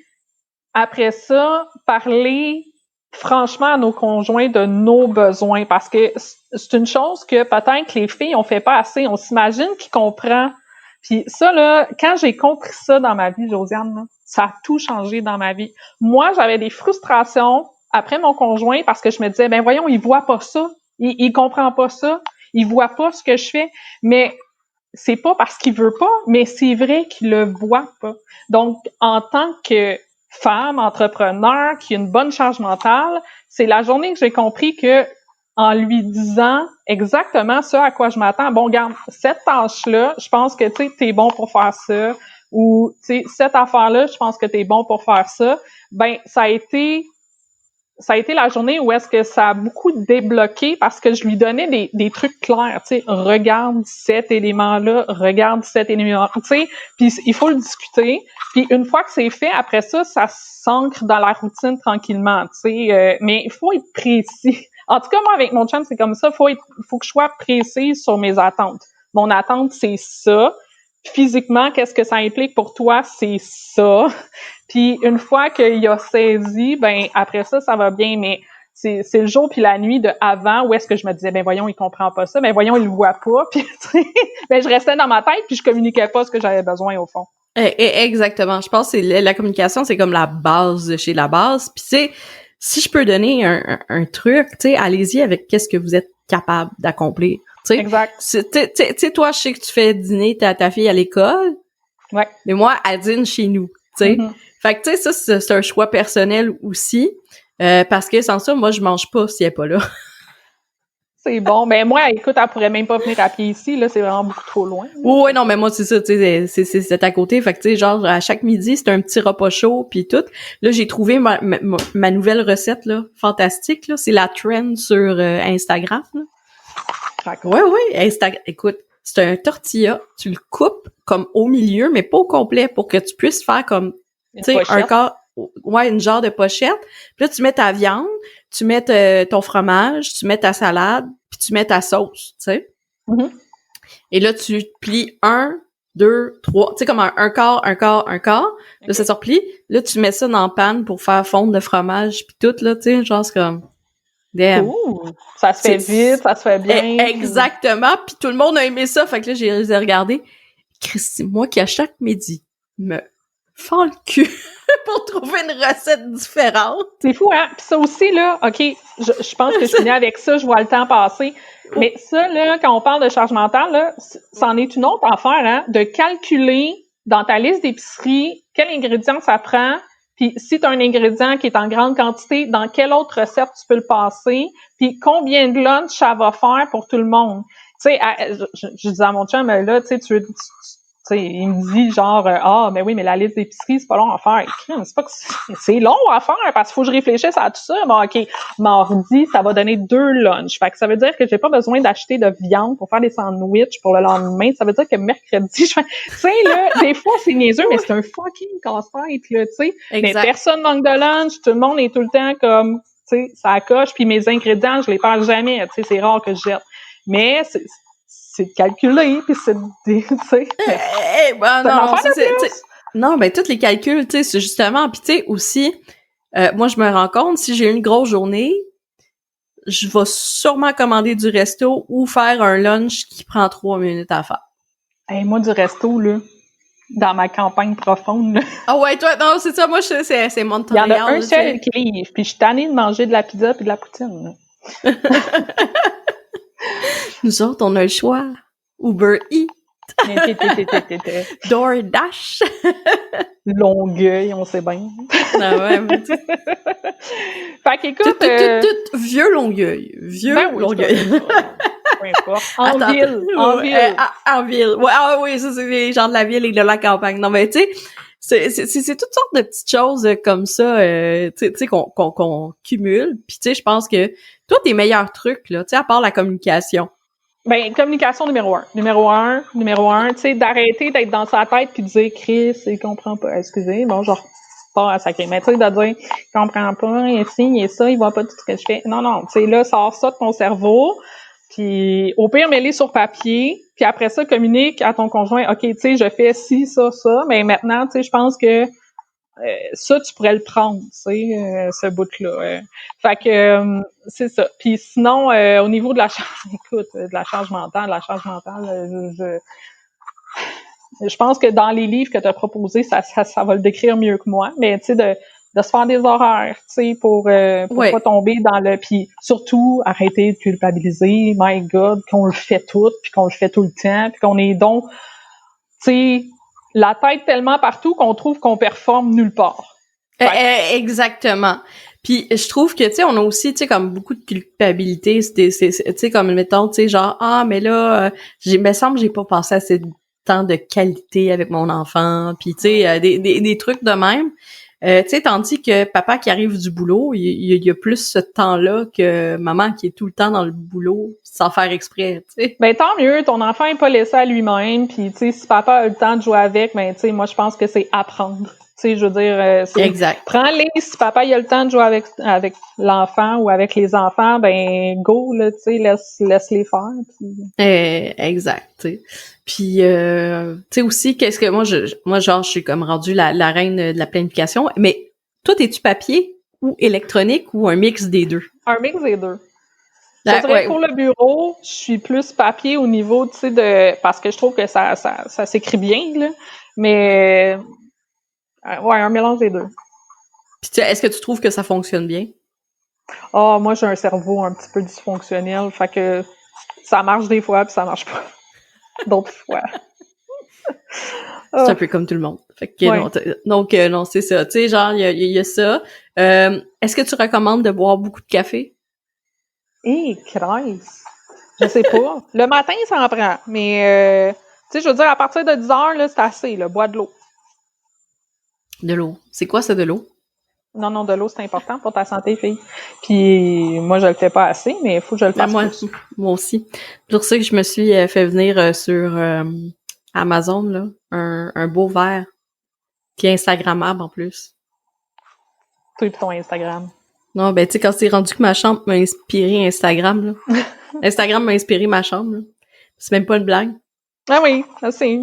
après ça, parler franchement à nos conjoints de nos besoins, parce que c'est une chose que peut-être les filles on fait pas assez. On s'imagine qu'ils comprennent. Puis ça, là, quand j'ai compris ça dans ma vie, Josiane, là, ça a tout changé dans ma vie. Moi, j'avais des frustrations après mon conjoint parce que je me disais, ben voyons, il voit pas ça. Il comprend pas ça. Il voit pas ce que je fais. Mais c'est pas parce qu'il veut pas, mais c'est vrai qu'il le voit pas. Donc, en tant que femme, entrepreneur, qui a une bonne charge mentale, c'est la journée que j'ai compris que, en lui disant exactement ce à quoi je m'attends, bon, regarde, cette tâche-là, je pense que, tu sais, t'es bon pour faire ça, ou, tu sais, cette affaire-là, je pense que t'es bon pour faire ça, ben, ça a été la journée où est-ce que ça a beaucoup débloqué parce que je lui donnais des trucs clairs, tu sais, regarde cet élément-là, regarde cet élément, tu sais, puis il faut le discuter. Puis une fois que c'est fait, après ça, ça s'ancre dans la routine tranquillement, tu sais, mais il faut être précis. En tout cas, moi, avec mon chum, c'est comme ça, faut que je sois précise sur mes attentes. Mon attente, c'est ça. Physiquement, qu'est-ce que ça implique pour toi? C'est ça. Puis une fois qu'il a saisi, ben après ça, ça va bien. Mais c'est le jour puis la nuit de avant où est-ce que je me disais, ben voyons, il comprend pas ça, ben voyons, il le voit pas. Puis ben je restais dans ma tête puis je communiquais pas ce que j'avais besoin au fond. Exactement. Je pense que la communication, c'est comme la base de chez la base. Puis tu sais, si je peux donner un truc, tu sais, allez-y avec qu'est-ce que vous êtes capable d'accomplir. T'sais, exact. Tu sais, toi, je sais que tu fais dîner ta fille à l'école. Ouais. Mais moi, elle dîne chez nous. Tu sais. Fait que tu sais, ça, c'est un choix personnel aussi. Parce que sans ça, moi, je mange pas si elle est pas là. C'est bon. Ben moi, écoute, elle pourrait même pas venir à pied ici, là, c'est vraiment beaucoup trop loin. Ouais, non, mais moi, c'est ça, tu sais, c'est à côté. Fait que tu sais, genre, à chaque midi, c'est un petit repas chaud, puis tout. Là, j'ai trouvé ma nouvelle recette, là, fantastique, là. C'est la trend sur Instagram, là. Ouais, écoute, c'est un tortilla, tu le coupes comme au milieu, mais pas au complet, pour que tu puisses faire comme, tu sais, une genre de pochette. Puis là, tu mets ta viande, tu mets ton fromage, tu mets ta salade, puis tu mets ta sauce, tu sais. Et là, tu plies 1, 2, 3, tu sais, comme un quart. Là, ça se replie. Là, tu mets ça dans la panne pour faire fondre le fromage, puis tout, là, tu sais, genre, c'est comme... Damn. Cool. Ça se fait vite, ça se fait bien. Exactement. Puis tout le monde a aimé ça. Fait que là, j'ai regardé. Christy, moi qui à chaque midi me fends le cul pour trouver une recette différente. C'est fou, hein? Puis ça aussi, là, OK, je pense que je finis avec ça, je vois le temps passer. Mais ça, là, quand on parle de charge mentale, là, c'en est une autre affaire, hein? De calculer dans ta liste d'épicerie quel ingrédient ça prend. Puis si tu as un ingrédient qui est en grande quantité, dans quelle autre recette tu peux le passer, puis combien de lunch ça va faire pour tout le monde. Tu sais, je disais à mon chum, là, tu sais, Tu sais, il me dit genre ah mais oui mais la liste d'épicerie c'est pas long à faire. C'est pas que c'est long à faire parce qu'il faut que je réfléchisse à tout ça. Bon ok, mardi ça va donner 2 lunchs. Fait que ça veut dire que j'ai pas besoin d'acheter de viande pour faire des sandwichs pour le lendemain. Ça veut dire que mercredi je fais, tu sais là des fois c'est niaiseux mais c'est un fucking casse-tête là, tu sais. Mais personne manque de lunch, tout le monde est tout le temps comme tu sais ça coche puis mes ingrédients je les perds jamais. Tu sais c'est rare que je jette. Mais c'est calculé, puis c'est tu sais. Non, ben tous les calculs, tu sais, c'est justement, puis tu sais aussi, moi je me rends compte si j'ai une grosse journée, je vais sûrement commander du resto ou faire un lunch qui prend 3 minutes à faire. Hey, moi du resto là, dans ma campagne profonde. Là. Ah ouais, toi, non, c'est ça, moi c'est Montréal. Il y en a un seul qui livre, puis je suis tannée de manger de la pizza puis de la poutine. Nous autres, on a le choix. Uber Eats. DoorDash. Longueuil, on sait bien. Ah ouais, mais fait qu'écoute... Vieux Longueuil. Longueuil. Peu importe. En ville. En ville. Ouais, ah oui, ça, c'est les gens de la ville et de la campagne. Non, mais tu sais, c'est toutes sortes de petites choses comme ça, tu sais, qu'on cumule. Puis tu sais, je pense que toi, tes meilleurs trucs, là, tu sais, à part la communication. Ben, communication numéro un, tu sais, d'arrêter d'être dans sa tête puis de dire Chris, il comprend pas. Excusez, bon, genre pas à sacrer. Mais tu sais, de dire il comprend pas, il est ça, il voit pas tout ce que je fais. Non, tu sais, là, sors ça de ton cerveau, puis au pire, mets-les sur papier, puis après ça, communique à ton conjoint, OK, tu sais, je fais ci, ça, mais maintenant, tu sais, je pense que ça, tu pourrais le prendre, tu sais, ce bout-là. Fait que c'est ça. Puis sinon, au niveau de la charge, écoute, de la charge mentale, je pense que dans les livres que tu as proposés, ça va le décrire mieux que moi. Mais tu sais, de se faire des horaires, tu sais, pour pas tomber dans le... Puis surtout, arrêter de culpabiliser, my God, qu'on le fait tout, puis qu'on le fait tout le temps, puis qu'on est donc, tu sais, la tête tellement partout qu'on trouve qu'on performe nulle part. Exactement. Puis je trouve que tu sais on a aussi tu sais comme beaucoup de culpabilité, tu sais comme mettons tu sais genre ah mais là me semble j'ai pas passé assez de temps de qualité avec mon enfant, puis tu sais des trucs de même. Tu sais tandis que papa qui arrive du boulot, il y a plus ce temps-là que maman qui est tout le temps dans le boulot sans faire exprès, tu sais. Ben tant mieux, ton enfant est pas laissé à lui-même, puis tu sais si papa a le temps de jouer avec, ben tu sais moi je pense que c'est apprendre. Tu sais, je veux dire, exact. Prends-les, si papa il a le temps de jouer avec l'enfant ou avec les enfants, ben go, là, tu sais, laisse-les faire. Puis... exact, tu sais. Puis, tu sais aussi, qu'est-ce que moi genre, je suis comme rendue la reine de la planification, mais toi, t'es-tu papier ou électronique ou un mix des deux? Un mix des deux. Je dirais pour le bureau, je suis plus papier au niveau, tu sais, parce que je trouve que ça s'écrit bien, là, mais... ouais, un mélange des deux. Puis est-ce que tu trouves que ça fonctionne bien? Ah, moi, j'ai un cerveau un petit peu dysfonctionnel, fait que ça marche des fois, puis ça marche pas d'autres fois. C'est un peu comme tout le monde. Fait que non, c'est ça. Tu sais, genre, il y a ça. Est-ce que tu recommandes de boire beaucoup de café? Christ! Je sais pas. Le matin, ça en prend, mais tu sais, je veux dire, à partir de 10 heures, là, c'est assez, là, bois de l'eau. De l'eau. C'est quoi ça, de l'eau? Non, de l'eau, c'est important pour ta santé, fille. Puis moi, je le fais pas assez, mais il faut que je le fasse plus. Moi aussi. C'est pour ça que je me suis fait venir sur Amazon, là, un beau verre qui est instagrammable en plus. Toi et ton Instagram. Non, ben tu sais, quand c'est rendu que ma chambre m'a inspiré Instagram, là. Instagram m'a inspiré ma chambre, là. C'est même pas une blague. Ah oui, c'est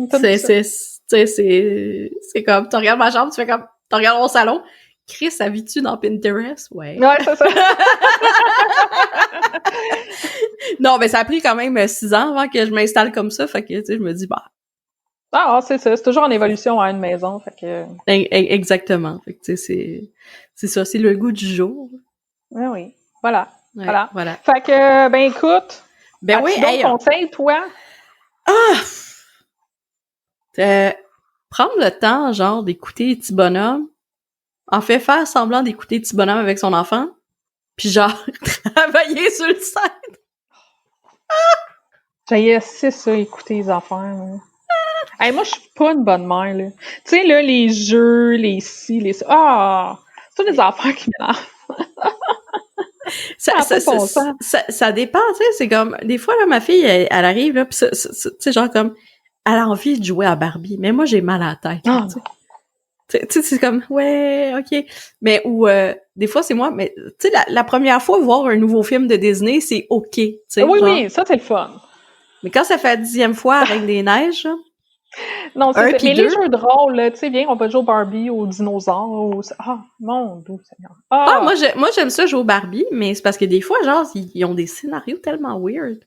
comme, tu regardes ma chambre, tu fais comme, tu regardes mon salon. Chris, habites-tu dans Pinterest? Ouais. Ouais, c'est ça. Non, ben ça a pris quand même 6 ans avant que je m'installe comme ça, fait que, tu sais, je me dis, bah... Ah, c'est ça, c'est toujours en évolution à une maison, fait que... Exactement. Fait que, tu sais, c'est ça, c'est le goût du jour. Ah oui, voilà. Ouais, voilà. Fait que, ben écoute, ben oui, d'autres conseils, toi? Prendre le temps, genre, d'écouter les petits bonhommes, en fait faire semblant d'écouter les petits bonhommes avec son enfant, puis genre, travailler sur le site. J'ai assez ça, écouter les affaires. Hein. Hey, moi, je suis pas une bonne mère, là. Tu sais, là, les jeux, les ci, les ça. Ah! C'est toutes des affaires qui m'énervent. Ça n'a pas de bon sens. Ça dépend, tu sais, c'est comme, des fois, là, ma fille, elle arrive, là, pis tu sais, genre comme, elle a envie de jouer à Barbie, mais moi, j'ai mal à la tête, là, tu sais, c'est comme, ouais, ok. Mais, ou, des fois, c'est moi, mais, tu sais, la première fois, voir un nouveau film de Disney, c'est ok, tu sais. Oui, genre. oui, ça, c'est le fun. Mais quand ça fait la 10e fois, la Reine des Neiges, là, non, c'est ça. Mais deux. les jeux de rôle, là, tu sais, viens, on va jouer au Barbie, aux dinosaures, Ah, mon Dieu, Seigneur. Ah, moi, j'aime ça jouer au Barbie, mais c'est parce que des fois, genre, ils ont des scénarios tellement weird.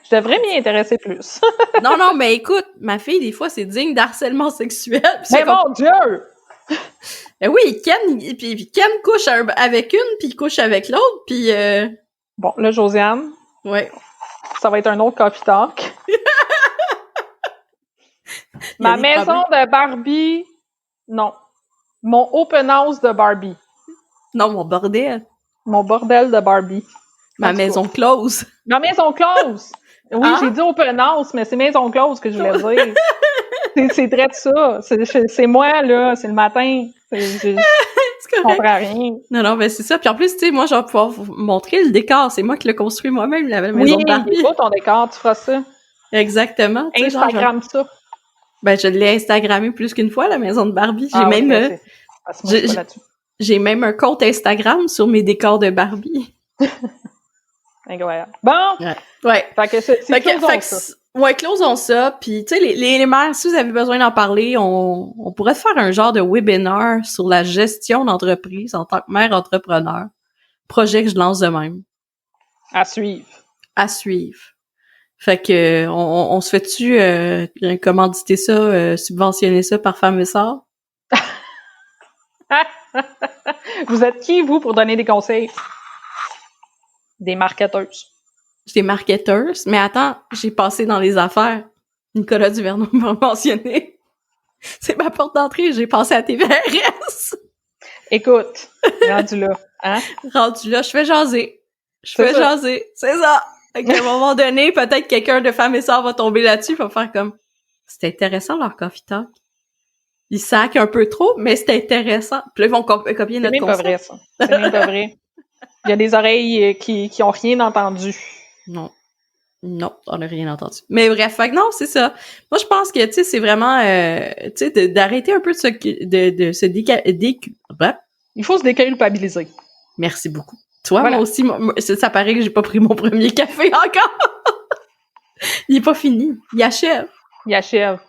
Je devrais m'y intéresser plus. non, mais écoute, ma fille, des fois, c'est digne d'harcèlement sexuel. Mais mon Dieu! Ben oui, puis Ken couche avec une, puis il couche avec l'autre, puis... Bon, là, Josiane, ouais. ça va être un autre coffee talk. Ma maison de Barbie, non. Mon open house de Barbie. Non, mon bordel. Mon bordel de Barbie. Ma maison close. Ma maison close! Oui, j'ai dit open house, mais c'est maison close que je voulais dire. C'est vrai de ça. C'est moi, là. C'est le matin. Je comprends rien. Non, ben c'est ça. Puis en plus, tu sais, moi, je vais pouvoir vous montrer le décor. C'est moi qui l'ai construit moi-même, la maison de Barbie. Oui, ton décor, tu feras ça. Exactement. Instagram ça. Ben, je l'ai Instagrammé plus qu'une fois, la maison de Barbie. J'ai même un compte Instagram sur mes décors de Barbie. Incroyable. Bon! Ouais. Fait que ça. Ouais, closons ça. Puis, tu sais, les mères, si vous avez besoin d'en parler, on pourrait faire un genre de webinaire sur la gestion d'entreprise en tant que mère entrepreneur. Projet que je lance de même. À suivre. À suivre. Fait que, on se fait-tu commanditer ça, subventionner ça par Femmes et Sœurs? Vous êtes qui, vous, pour donner des conseils? Des marketeuses. Des marketeuses? Mais attends, j'ai passé dans les affaires. Nicolas Duverneau m'a mentionné. C'est ma porte d'entrée, j'ai passé à TVRS. Écoute, rendu là, hein? Rendu là, je fais jaser. C'est ça. À un moment donné, peut-être quelqu'un de Femmes et Sœurs va tomber là-dessus, va faire comme, c'est intéressant leur coffee talk. Ils sacent un peu trop, mais c'est intéressant. Puis là, ils vont copier notre concept. C'est même pas vrai, ça. C'est même pas vrai. Il y a des oreilles qui ont rien entendu. Non, on n'a rien entendu. Mais bref, fait que non, c'est ça. Moi, je pense que, tu sais, c'est vraiment, tu sais, d'arrêter un peu de se Il faut se déculpabiliser. Merci beaucoup. Toi, voilà. Moi aussi, ça paraît que j'ai pas pris mon premier café encore. Il est pas fini. Il achève.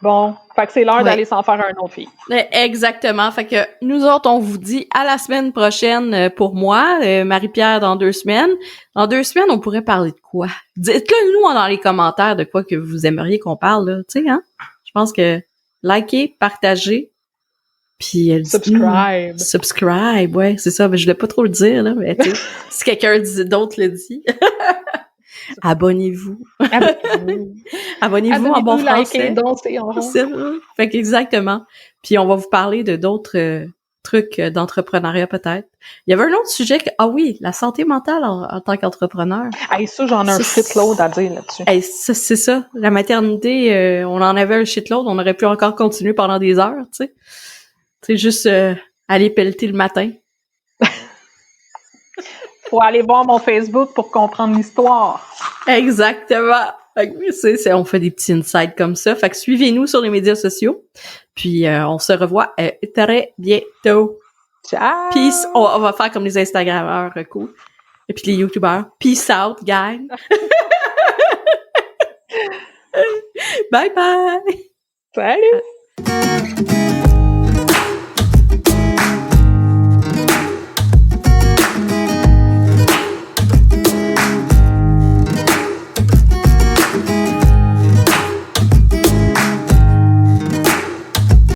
Bon. Fait que c'est l'heure d'aller s'en faire un autre, fille. Exactement. Fait que nous autres, on vous dit à la semaine prochaine pour moi, Marie-Pierre dans 2 semaines. Dans 2 semaines, on pourrait parler de quoi? Dites-le nous dans les commentaires de quoi que vous aimeriez qu'on parle, là. Tu sais, hein? Je pense que likez, partagez, puis subscribe, ouais, c'est ça. Mais je voulais pas trop le dire, là, mais tu sais, si quelqu'un d'autre le dit. Abonnez-vous. Abonnez-vous en bon français. Fait qu'exactement. Puis on va vous parler de d'autres trucs d'entrepreneuriat peut-être. Il y avait un autre sujet la santé mentale en tant qu'entrepreneur. Hey, ça, j'en ai un shitload à dire là-dessus. Hey, c'est ça. La maternité, on en avait un shitload, on aurait pu encore continuer pendant des heures, tu sais. C'est juste aller pelleter le matin. Faut aller voir mon Facebook pour comprendre l'histoire. Exactement. On fait des petits insights comme ça. Fait que suivez-nous sur les médias sociaux. Puis on se revoit très bientôt. Ciao! Peace. On va faire comme les Instagrammeurs cool. Et puis les YouTubeurs. Peace out, gang. Bye bye. Salut!